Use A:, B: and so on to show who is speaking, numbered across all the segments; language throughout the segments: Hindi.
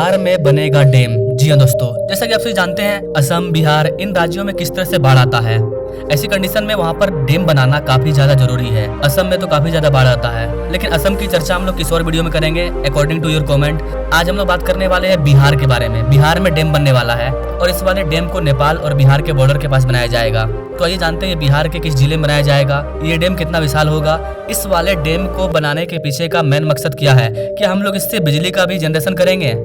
A: बिहार में बनेगा डैम। जी हाँ दोस्तों, जैसा कि आप सभी जानते हैं असम, बिहार इन राज्यों में किस तरह से बाढ़ आता है। ऐसी कंडीशन में वहाँ पर डैम बनाना काफी ज्यादा जरूरी है। असम में तो काफी ज्यादा बाढ़ आता है, लेकिन असम की चर्चा हम लोग किसी और वीडियो में करेंगे अकॉर्डिंग टू योर कमेंट। आज हम लोग बात करने वाले हैं बिहार के बारे में। बिहार में डैम बनने वाला है और इस वाले डैम को नेपाल और बिहार के बॉर्डर के पास बनाया जाएगा। तो आइए जानते हैं बिहार के किस जिले में बनाया जाएगा, ये डैम कितना विशाल होगा, इस वाले डैम को बनाने के पीछे का मेन मकसद क्या है, क्या हम लोग इससे बिजली का भी जनरेशन करेंगे।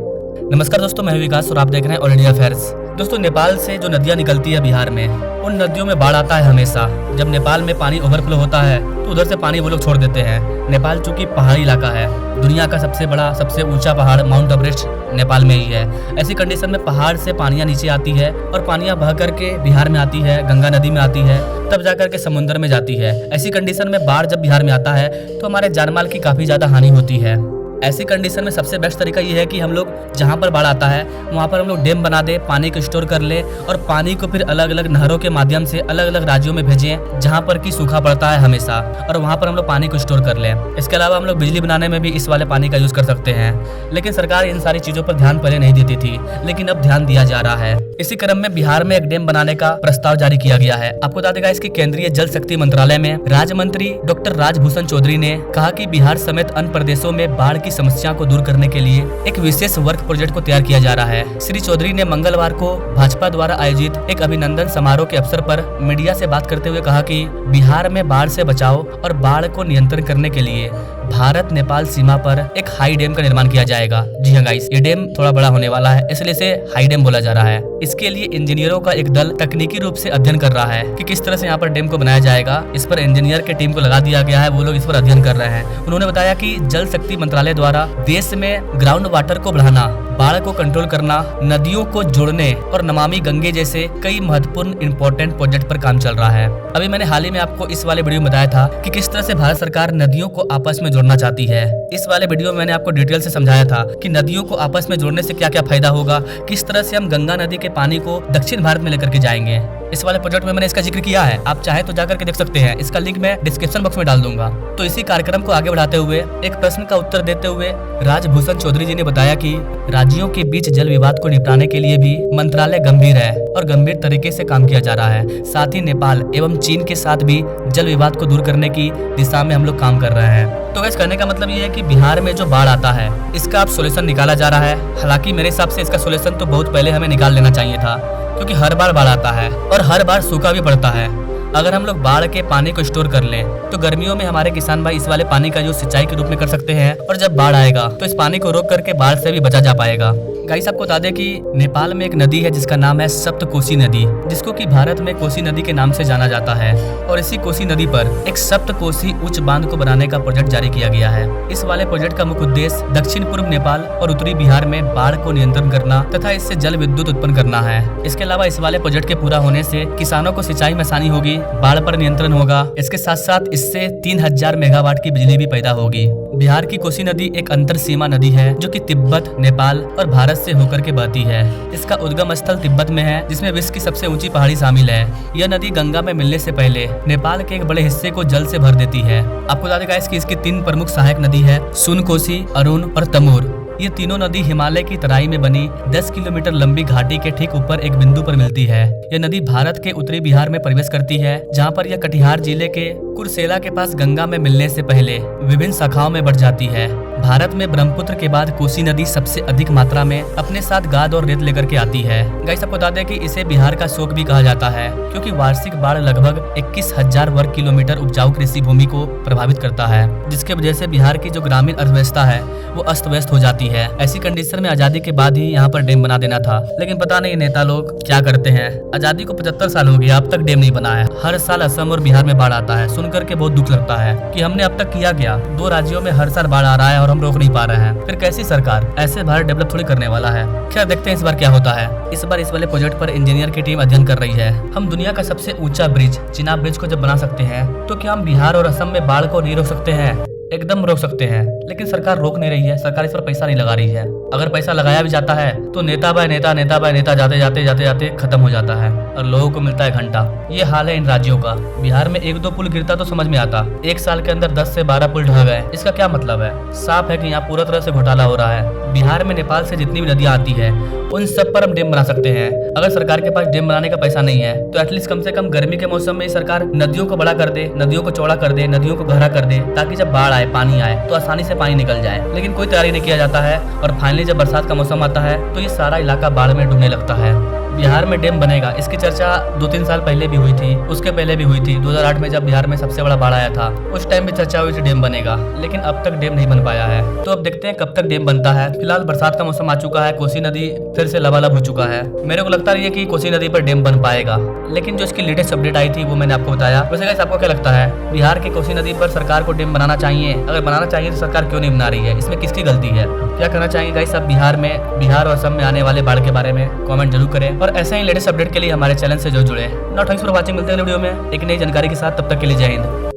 A: नमस्कार दोस्तों, मैं विकास और आप देख रहे हैं ऑल इंडिया अफेयर्स। दोस्तों, नेपाल से जो नदियां निकलती है बिहार में, उन नदियों में बाढ़ आता है हमेशा। जब नेपाल में पानी ओवरफ्लो होता है तो उधर से पानी वो लोग छोड़ देते हैं। नेपाल चूंकि पहाड़ी इलाका है, दुनिया का सबसे बड़ा सबसे ऊंचा पहाड़ माउंट एवरेस्ट नेपाल में ही है। ऐसी कंडीशन में पहाड़ से पानियां नीचे आती है और पानियां बह करके बिहार में आती है, गंगा नदी में आती है, तब जाकर के समुद्र में जाती है। ऐसी कंडीशन में बाढ़ जब बिहार में आता है तो हमारे जानमाल की काफी ज्यादा हानि होती है। ऐसी कंडीशन में सबसे बेस्ट तरीका ये है कि हम लोग जहाँ पर बाढ़ आता है वहाँ पर हम लोग डैम बना दे, पानी को स्टोर कर ले और पानी को फिर अलग अलग नहरों के माध्यम से अलग अलग राज्यों में भेजें जहाँ पर की सूखा पड़ता है हमेशा, और वहाँ पर हम लोग पानी को स्टोर कर लें। इसके अलावा हम लोग बिजली बनाने में भी इस वाले पानी का यूज कर सकते हैं, लेकिन सरकार इन सारी चीजों पर ध्यान पहले नहीं देती थी, लेकिन अब ध्यान दिया जा रहा है। इसी क्रम में बिहार में एक डैम बनाने का प्रस्ताव जारी किया गया है। आपको बता देगा, इसकी केंद्रीय जल शक्ति मंत्रालय में राज्य मंत्री डॉक्टर राजभूषण चौधरी ने कहा कि बिहार समेत अन्य प्रदेशों में बाढ़ की समस्या को दूर करने के लिए एक विशेष वर्क प्रोजेक्ट को तैयार किया जा रहा है। श्री चौधरी ने मंगलवार को भाजपा द्वारा आयोजित एक अभिनंदन समारोह के अवसर पर मीडिया से बात करते हुए कहा कि बिहार में बाढ़ से बचाव और बाढ़ को नियंत्रण करने के लिए भारत नेपाल सीमा पर एक हाई डैम का निर्माण किया जाएगा। जी हाँ गाइस, ये डैम थोड़ा बड़ा होने वाला है, इसलिए इसे हाई डैम बोला जा रहा है। इसके लिए इंजीनियरों का एक दल तकनीकी रूप से अध्ययन कर रहा है कि किस तरह से यहाँ पर डैम को बनाया जाएगा। इस पर इंजीनियर की टीम को लगा दिया गया है, वो लोग इस पर अध्ययन कर रहे हैं। उन्होंने बताया कि जल शक्ति मंत्रालय द्वारा देश में ग्राउंड वाटर को बढ़ाना, बाढ़ को कंट्रोल करना, नदियों को जोड़ने और नमामि गंगे जैसे कई महत्वपूर्ण इंपॉर्टेंट प्रोजेक्ट पर काम चल रहा है। अभी मैंने हाल ही में आपको इस वाले वीडियो में बताया था कि किस तरह से भारत सरकार नदियों को आपस में जोड़ना चाहती है। इस वाले वीडियो में मैंने आपको डिटेल से समझाया था कि नदियों को आपस में जोड़ने से क्या क्या फायदा होगा, किस तरह से हम गंगा नदी के पानी को दक्षिण भारत में लेकर के जाएंगे। इस वाले प्रोजेक्ट में मैंने इसका जिक्र किया है, आप चाहे तो जाकर के देख सकते हैं। इसका लिंक मैं डिस्क्रिप्शन बॉक्स में डाल दूंगा। तो इसी कार्यक्रम को आगे बढ़ाते हुए एक प्रश्न का उत्तर देते हुए राजभूषण चौधरी जी ने बताया कि राज्यों के बीच जल विवाद को निपटाने के लिए भी मंत्रालय गंभीर है और गंभीर तरीके से काम किया जा रहा है। साथ ही नेपाल एवं चीन के साथ भी जल विवाद को दूर करने की दिशा में हम लोग काम कर रहे हैं। तो कहने का मतलब ये है कि बिहार में जो बाढ़ आता है इसका अब सोल्यूशन निकाला जा रहा है। हालांकि मेरे हिसाब से इसका सोल्यूशन तो बहुत पहले हमें निकाल लेना चाहिए था, क्योंकि हर बार बाढ़ आता है और हर बार सूखा भी पड़ता है। अगर हम लोग बाढ़ के पानी को स्टोर कर लें तो गर्मियों में हमारे किसान भाई इस वाले पानी का यूज सिंचाई के रूप में कर सकते हैं, और जब बाढ़ आएगा तो इस पानी को रोक करके बाढ़ से भी बचा जा पाएगा। गाइस, आपको बता दें कि नेपाल में एक नदी है जिसका नाम है सप्तकोशी नदी, जिसको कि भारत में कोसी नदी के नाम से जाना जाता है। और इसी कोसी नदी पर एक सप्तकोशी उच्च बांध को बनाने का प्रोजेक्ट जारी किया गया है। इस वाले प्रोजेक्ट का मुख्य उद्देश्य दक्षिण पूर्व नेपाल और उत्तरी बिहार में बाढ़ को नियंत्रण करना तथा इससे जल विद्युत उत्पन्न करना है। इसके अलावा इस वाले प्रोजेक्ट के पूरा होने से किसानों को सिंचाई में आसानी होगी, बाढ़ पर नियंत्रण होगा। इसके साथ साथ इससे 3000 मेगावाट की बिजली भी पैदा होगी। बिहार की कोसी नदी एक अंतर सीमा नदी है जो कि तिब्बत, नेपाल और भारत से होकर के बहती है। इसका उद्गम स्थल तिब्बत में है, जिसमें विश्व की सबसे ऊंची पहाड़ी शामिल है। यह नदी गंगा में मिलने से पहले नेपाल के एक बड़े हिस्से को जल से भर देती है। आपको बता देगा इसकी 3 प्रमुख सहायक नदी है, सुन कोसी, अरुण और तमोर। ये तीनों नदी हिमालय की तराई में बनी 10 किलोमीटर लंबी घाटी के ठीक ऊपर एक बिंदु पर मिलती है। यह नदी भारत के उत्तरी बिहार में प्रवेश करती है, जहाँ पर यह कटिहार जिले के कुर्सेला के पास गंगा में मिलने से पहले विभिन्न शाखाओं में बढ़ जाती है। भारत में ब्रह्मपुत्र के बाद कोसी नदी सबसे अधिक मात्रा में अपने साथ गाद और रेत लेकर के आती है। गाइस, आपको बता दें कि इसे बिहार का शोक भी कहा जाता है, क्योंकि वार्षिक बाढ़ लगभग 21,000 वर्ग किलोमीटर उपजाऊ कृषि भूमि को प्रभावित करता है, जिसके वजह से बिहार की जो ग्रामीण अर्थव्यवस्था है वो अस्त व्यस्त हो जाती है। ऐसी कंडीशन में आजादी के बाद ही यहाँ पर डैम बना देना था, लेकिन पता नहीं नेता लोग क्या करते हैं। आजादी को 75 साल हो गया, अब तक डैम नहीं बना है। हर साल असम और बिहार में बाढ़ आता है, सुनकर के बहुत दुख लगता है कि हमने अब तक किया क्या। 2 राज्यों में हर साल बाढ़ आ रहा है और हम रोक नहीं पा रहे हैं। फिर कैसी सरकार, ऐसे भारत डेवलप थोड़ी करने वाला है। खैर, देखते हैं इस बार क्या होता है। इस बार इस वाले प्रोजेक्ट पर इंजीनियर की टीम अध्ययन कर रही है। हम दुनिया का सबसे ऊंचा ब्रिज चिनाब ब्रिज को जब बना सकते हैं तो क्या हम बिहार और असम में बाढ़ को नहीं रोक सकते हैं। एकदम रोक सकते हैं, लेकिन सरकार रोक नहीं रही है। सरकार इस पर पैसा नहीं लगा रही है। अगर पैसा लगाया भी जाता है तो नेता बाय नेता, नेता बाय नेता जाते जाते खत्म हो जाता है और लोगों को मिलता है घंटा। ये हाल है इन राज्यों का। बिहार में 1-2 पुल गिरता तो समझ में आता, एक साल के अंदर 10 से 12 पुल ढह गए। इसका क्या मतलब है? साफ है कि यहाँ पूरा तरह से घोटाला हो रहा है। बिहार में नेपाल से जितनी भी नदियां आती है उन सब पर हम डैम बना सकते हैं। अगर सरकार के पास डैम बनाने का पैसा नहीं है तो एटलीस्ट कम से कम गर्मी के मौसम में सरकार नदियों को बड़ा कर दे, नदियों को चौड़ा कर दे, नदियों को गहरा कर दे, ताकि जब बाढ़ आए, पानी आए तो आसानी से पानी निकल जाए। लेकिन कोई तैयारी नहीं किया जाता है और फाइनली जब बरसात का मौसम आता है तो ये सारा इलाका बाढ़ में डूबने लगता है। बिहार में डैम बनेगा, इसकी चर्चा 2-3 साल पहले भी हुई थी, उसके पहले भी हुई थी। 2008 में जब बिहार में सबसे बड़ा बाढ़ आया था उस टाइम भी चर्चा हुई थी डैम बनेगा, लेकिन अब तक डैम नहीं बन पाया है। तो अब देखते हैं कब तक डैम बनता है। फिलहाल बरसात का मौसम आ चुका है, कोसी नदी फिर से लबालब हो चुका है। मेरे को लगता नहीं है कि कोसी नदी पर डैम बन पाएगा, लेकिन जो इसकी लेटेस्ट अपडेट आई थी वो मैंने आपको बताया। वैसे गाइस आपको क्या लगता है, बिहार की कोसी नदी पर सरकार को डैम बनाना चाहिए? अगर बनाना चाहिए तो सरकार क्यों नहीं बना रही है? इसमें किसकी गलती है? क्या करना चाहिए गाइस आप बिहार और असम में आने वाले बाढ़ के बारे में कमेंट जरूर करें और ऐसे ही लेटेस्ट अपडेट के लिए हमारे चैनल से जो जुड़े। Now thanks for watching. मिलते हैं वीडियो में एक नई जानकारी के साथ, तब तक के लिए जय हिंद।